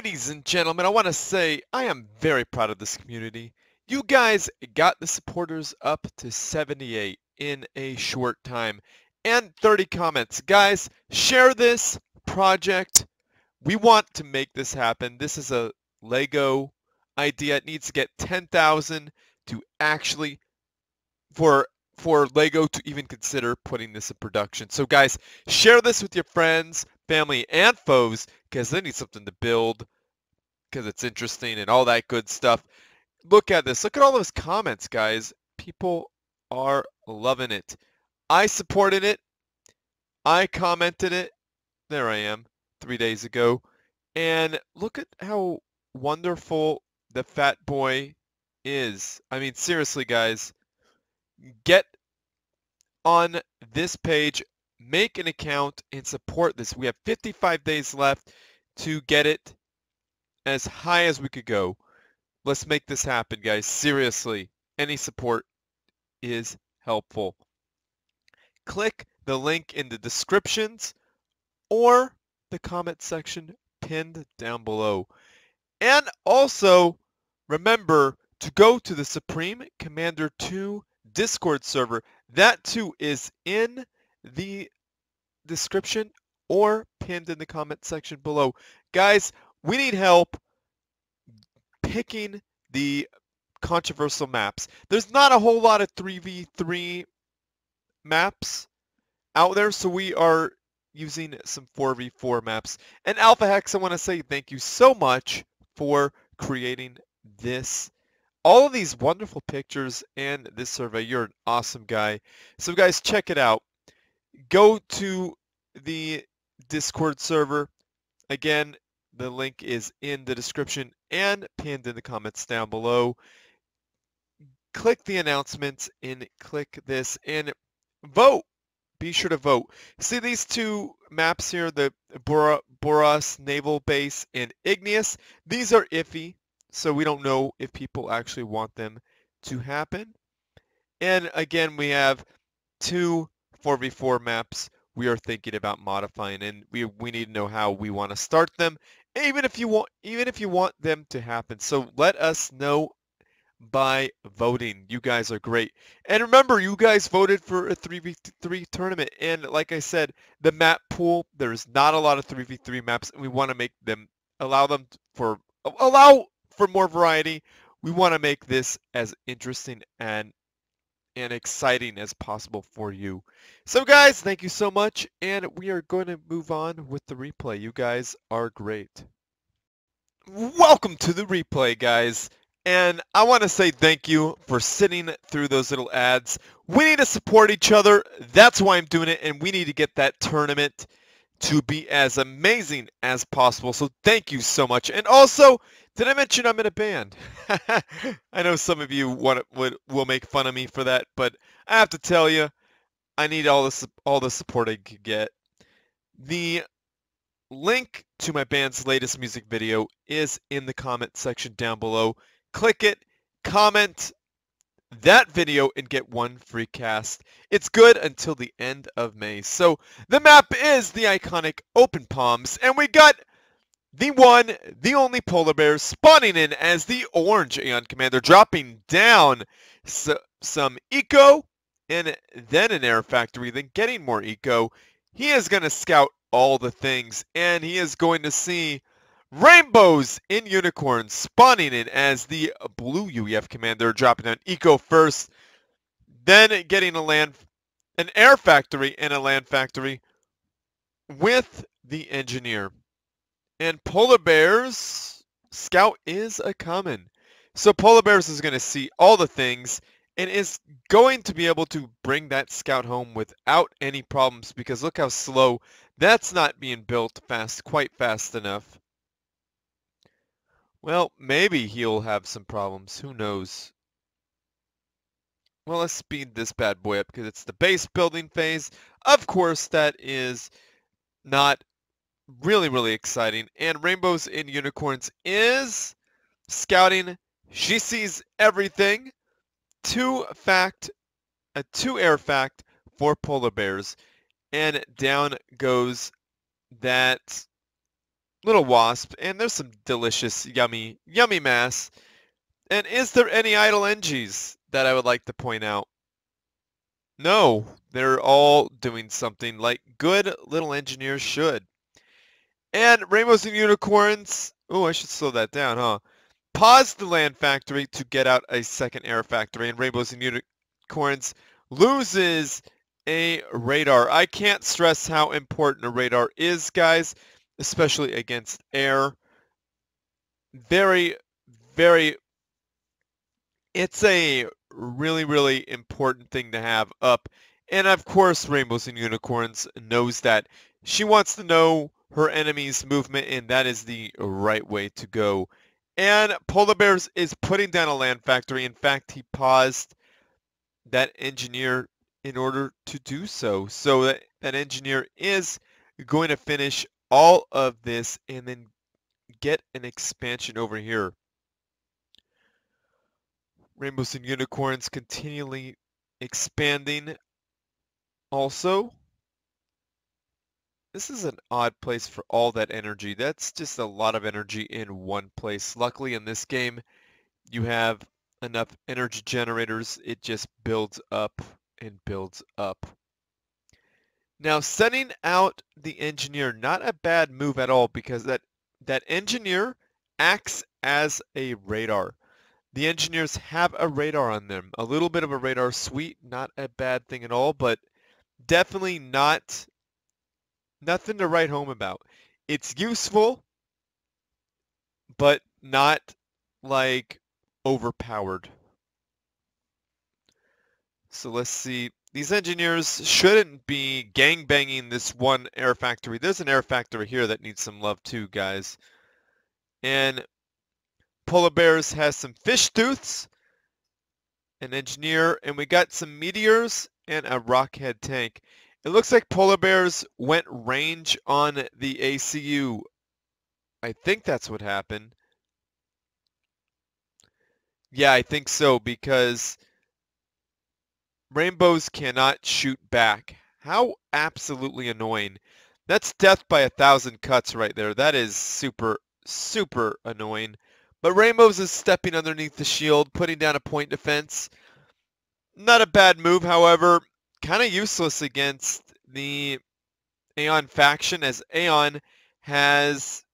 Ladies and gentlemen, I want to say I am very proud of this community. You guys got the supporters up to 78 in a short time and 30 comments. Guys, share this project. We want to make this happen. This is a Lego idea. It needs to get 10,000 to actually for Lego to even consider putting this in production. So guys, share this with your friends, family, and foes because they need something to build because it's interesting and all that good stuff. Look at this. Look at all those comments, guys. People are loving it. I supported it. I commented it. There I am 3 days ago. And look at how wonderful the fat boy is. I mean, seriously, guys. Get on this page, make an account, and support this. We have 55 days left to get it as high as we could go. Let's make this happen, guys. Seriously, any support is helpful. Click the link in the descriptions or the comment section pinned down below. And also, remember to go to the Supreme Commander 2 Discord server. That too is in the description or pinned in the comment section below. Guys, we need help picking the controversial maps. There's not a whole lot of 3v3 maps out there, so we are using some 4v4 maps. And Alpha Hex, I want to say thank you so much for creating this. All of these wonderful pictures and this survey. You're an awesome guy. So guys, check it out. Go to the Discord server. Again, the link is in the description and pinned in the comments down below. Click the announcements and click this and vote. Be sure to vote. See these two maps here, the Boros Naval Base and Igneous? These are iffy, so we don't know if people actually want them to happen. And again, we have two 4v4 maps we are thinking about modifying, and we need to know how we want to start them, even if you want them to happen. So let us know by voting. You guys are great. And remember, you guys voted for a 3v3 tournament, and like I said, the map pool, there's not a lot of 3v3 maps, and we want to make them allow for more variety. We want to make this as interesting and exciting as possible for you. So guys, thank you so much, and we are going to move on with the replay. You guys are great. Welcome to the replay, guys. And I want to say thank you for sitting through those little ads. We need to support each other. That's why I'm doing it, and we need to get that tournament to be as amazing as possible. So thank you so much. And also, did I mention I'm in a band? I know some of you will make fun of me for that, but I have to tell you, I need all the support I could get. The link to my band's latest music video is in the comment section down below. Click it, comment that video, and get one free cast. It's good until the end of May. So the map is the iconic Open Palms, and we got the one, the only polar bear spawning in as the orange Aeon Commander, dropping down some eco and then an air factory, then getting more eco. He is going to scout all the things, and he is going to see rainbows in unicorns spawning in as the blue UEF Commander, dropping down eco first, then getting an air factory and a land factory with the engineer. And Polar Bears scout is a coming. So Polar Bears is going to see all the things and is going to be able to bring that scout home without any problems, because look how slow that's not being built quite fast enough. Well, maybe he'll have some problems. Who knows? Well, let's speed this bad boy up because it's the base building phase. Of course, that is not really exciting. And Rainbows and Unicorns is scouting. She sees everything. Two air fact for Polar Bears. And down goes that little wasp, and there's some delicious, yummy, yummy mass. And is there any idle NGs that I would like to point out? No, they're all doing something like good little engineers should. And rainbows and unicorns. Oh, I should slow that down, huh? Pause the land factory to get out a second air factory, and rainbows and unicorns loses a radar. I can't stress how important a radar is, guys, especially against air. Very, very, it's a really, really important thing to have up. And of course, Rainbows and Unicorns knows that. She wants to know her enemy's movement, and that is the right way to go. And Polar Bears is putting down a land factory. In fact, he paused that engineer in order to do so. So that engineer is going to finish all of this and then get an expansion over here. Rainbows and unicorns continually expanding. Also, this is an odd place for all that energy. That's just a lot of energy in one place. Luckily in this game, you have enough energy generators. It just builds up and builds up. Now, setting out the engineer, not a bad move at all, because that engineer acts as a radar. The engineers have a radar on them. A little bit of a radar suite, not a bad thing at all, but definitely nothing to write home about. It's useful, but not like overpowered. So let's see. These engineers shouldn't be gangbanging this one air factory. There's an air factory here that needs some love too, guys. And Polar Bears has some fish tooths, an engineer, and we got some meteors and a rockhead tank. It looks like Polar Bears went range on the ACU. I think that's what happened. Yeah, I think so, because rainbows cannot shoot back. How absolutely annoying. That's death by 1,000 cuts right there. That is super, super annoying. But Rainbows is stepping underneath the shield, putting down a point defense. Not a bad move, however. Kind of useless against the Aeon faction, as Aeon has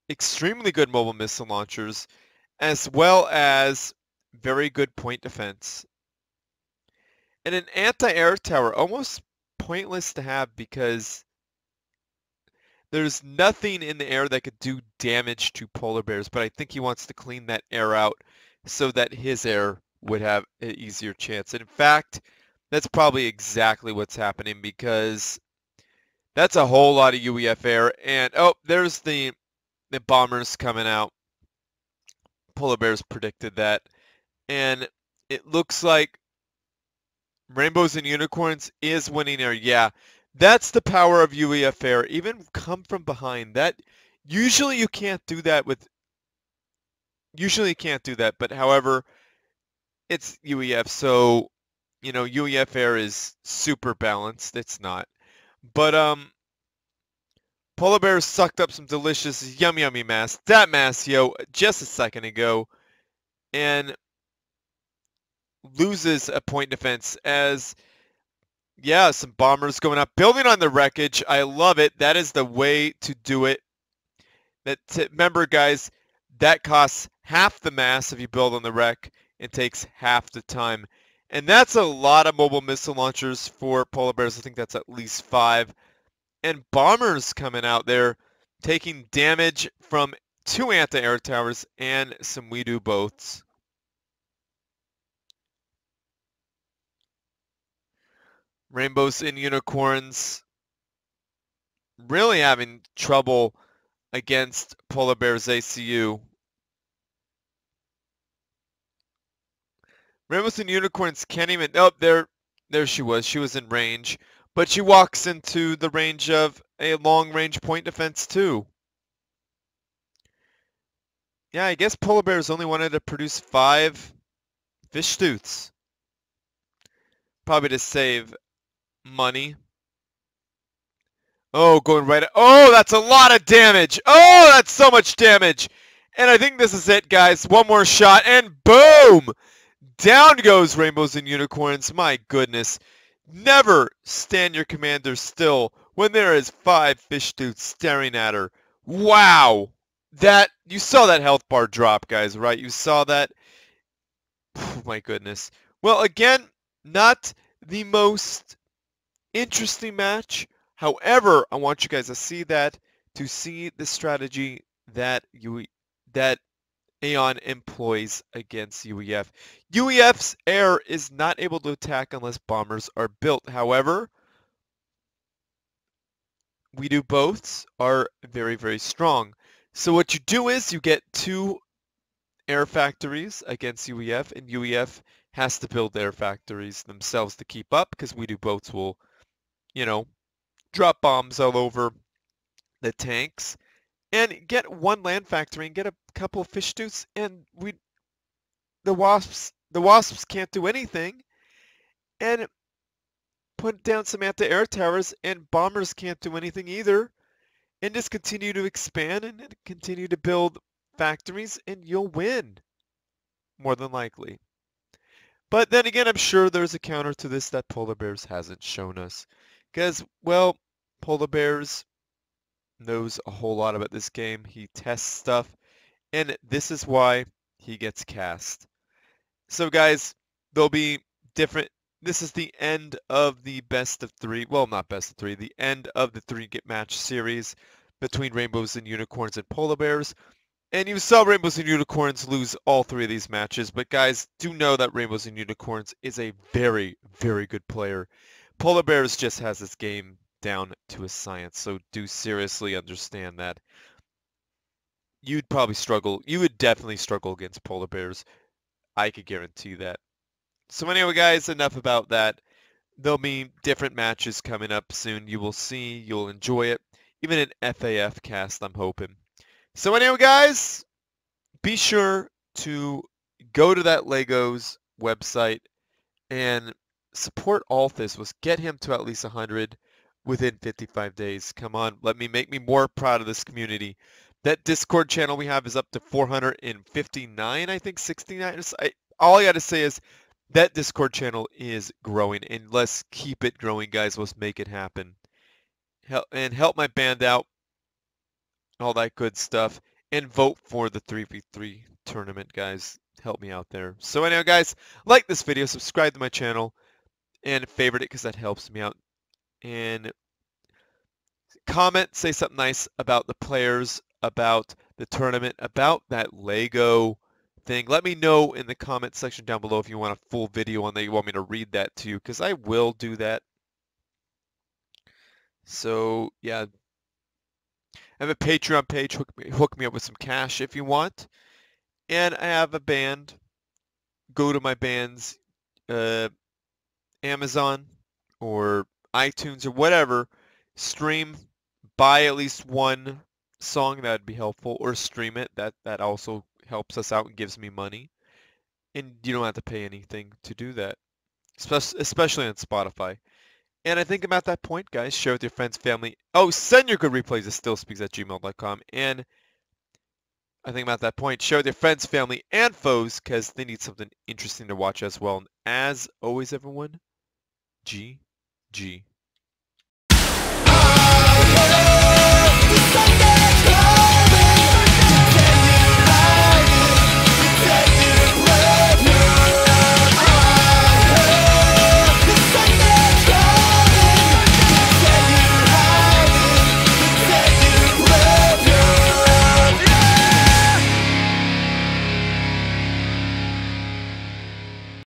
extremely good mobile missile launchers, as well as very good point defense. And an anti-air tower, almost pointless to have because there's nothing in the air that could do damage to Polar Bears, but I think he wants to clean that air out so that his air would have an easier chance. And in fact, that's probably exactly what's happening, because that's a whole lot of UEF air. And oh, there's the bombers coming out. Polar Bears predicted that. And it looks like Rainbows and Unicorns is winning air. Yeah, that's the power of UEF air. Even come from behind. That usually you can't do that with. Usually you can't do that, but however, it's UEF, so you know UEF air is super balanced. It's not, but Polar Bears sucked up some delicious yummy mass. That mass, yo, just a second ago, and loses a point defense as. Yeah, some bombers going up, building on the wreckage. I love it. That is the way to do it. Remember, guys, that costs half the mass if you build on the wreck and takes half the time. And that's a lot of mobile missile launchers for Polar Bears. I think that's at least 5. And bombers coming out there, taking damage from 2 anti-air towers and some We-Do boats. Rainbows and unicorns really having trouble against Polar Bear's ACU. Rainbows and unicorns can't even. Oh, there she was. She was in range, but she walks into the range of a long-range point defense too. Yeah, I guess Polar Bears only wanted to produce 5 fish tooths, probably to save money. Oh, going right at, oh, that's a lot of damage. Oh, that's so much damage. And I think this is it, guys. One more shot, and boom! Down goes Rainbows and Unicorns. My goodness. Never stand your commander still when there is 5 fish dudes staring at her. Wow! That, you saw that health bar drop, guys, right? You saw that? Oh, my goodness. Well, again, not the most interesting match. However, I want you guys to see the strategy that Aeon employs against UEF. UEF's air is not able to attack unless bombers are built. However, we do boths are very, very strong. So what you do is you get 2 air factories against UEF, and UEF has to build air factories themselves to keep up, because we do boths will, you know, drop bombs all over the tanks and get 1 land factory and get a couple of fish dudes, and the wasps can't do anything, and put down some anti-air towers, and bombers can't do anything either, and just continue to expand and continue to build factories, and you'll win, more than likely. But then again, I'm sure there's a counter to this that Polar Bears hasn't shown us, because, well, Polar Bears knows a whole lot about this game. He tests stuff, and this is why he gets cast. So guys, there'll be different, this is the end of the best of 3, well, not best of 3, the end of the 3-match series between Rainbows and Unicorns and Polar Bears. And you saw Rainbows and Unicorns lose all 3 of these matches, but guys, do know that Rainbows and Unicorns is a very, very good player. Polar Bears just has this game down to a science, so do seriously understand that. You'd probably struggle, you would definitely struggle against Polar Bears. I could guarantee that. So anyway, guys, enough about that. There'll be different matches coming up soon. You will see, you'll enjoy it. Even an FAF cast, I'm hoping. So anyway, guys, be sure to go to that Legos website and support Althus. Get him to at least 100 within 55 days. Come on, make me more proud of this community. That Discord channel we have is up to 459, I think 69. All I got to say is that Discord channel is growing, and let's keep it growing, guys. Let's make it happen. Help my band out, all that good stuff, and vote for the 3v3 tournament, guys. Help me out there. So anyway, guys, like this video, subscribe to my channel, and favorite it because that helps me out. And comment, say something nice about the players, about the tournament, about that Lego thing. Let me know in the comment section down below if you want a full video on that, you want me to read that to you, because I will do that. So yeah, I have a Patreon page. Hook me up with some cash if you want. And I have a band. Go to my band's Amazon or iTunes or whatever. Stream, buy at least 1 song, that'd be helpful, or stream it. That also helps us out and gives me money. And you don't have to pay anything to do that, especially on Spotify. And I think I'm at that point, guys. Share with your friends, family. Oh, send your good replays to stillspeaks@gmail.com. And I think I'm at that point. Share with your friends, family, and foes, because they need something interesting to watch as well. And as always, everyone, GG.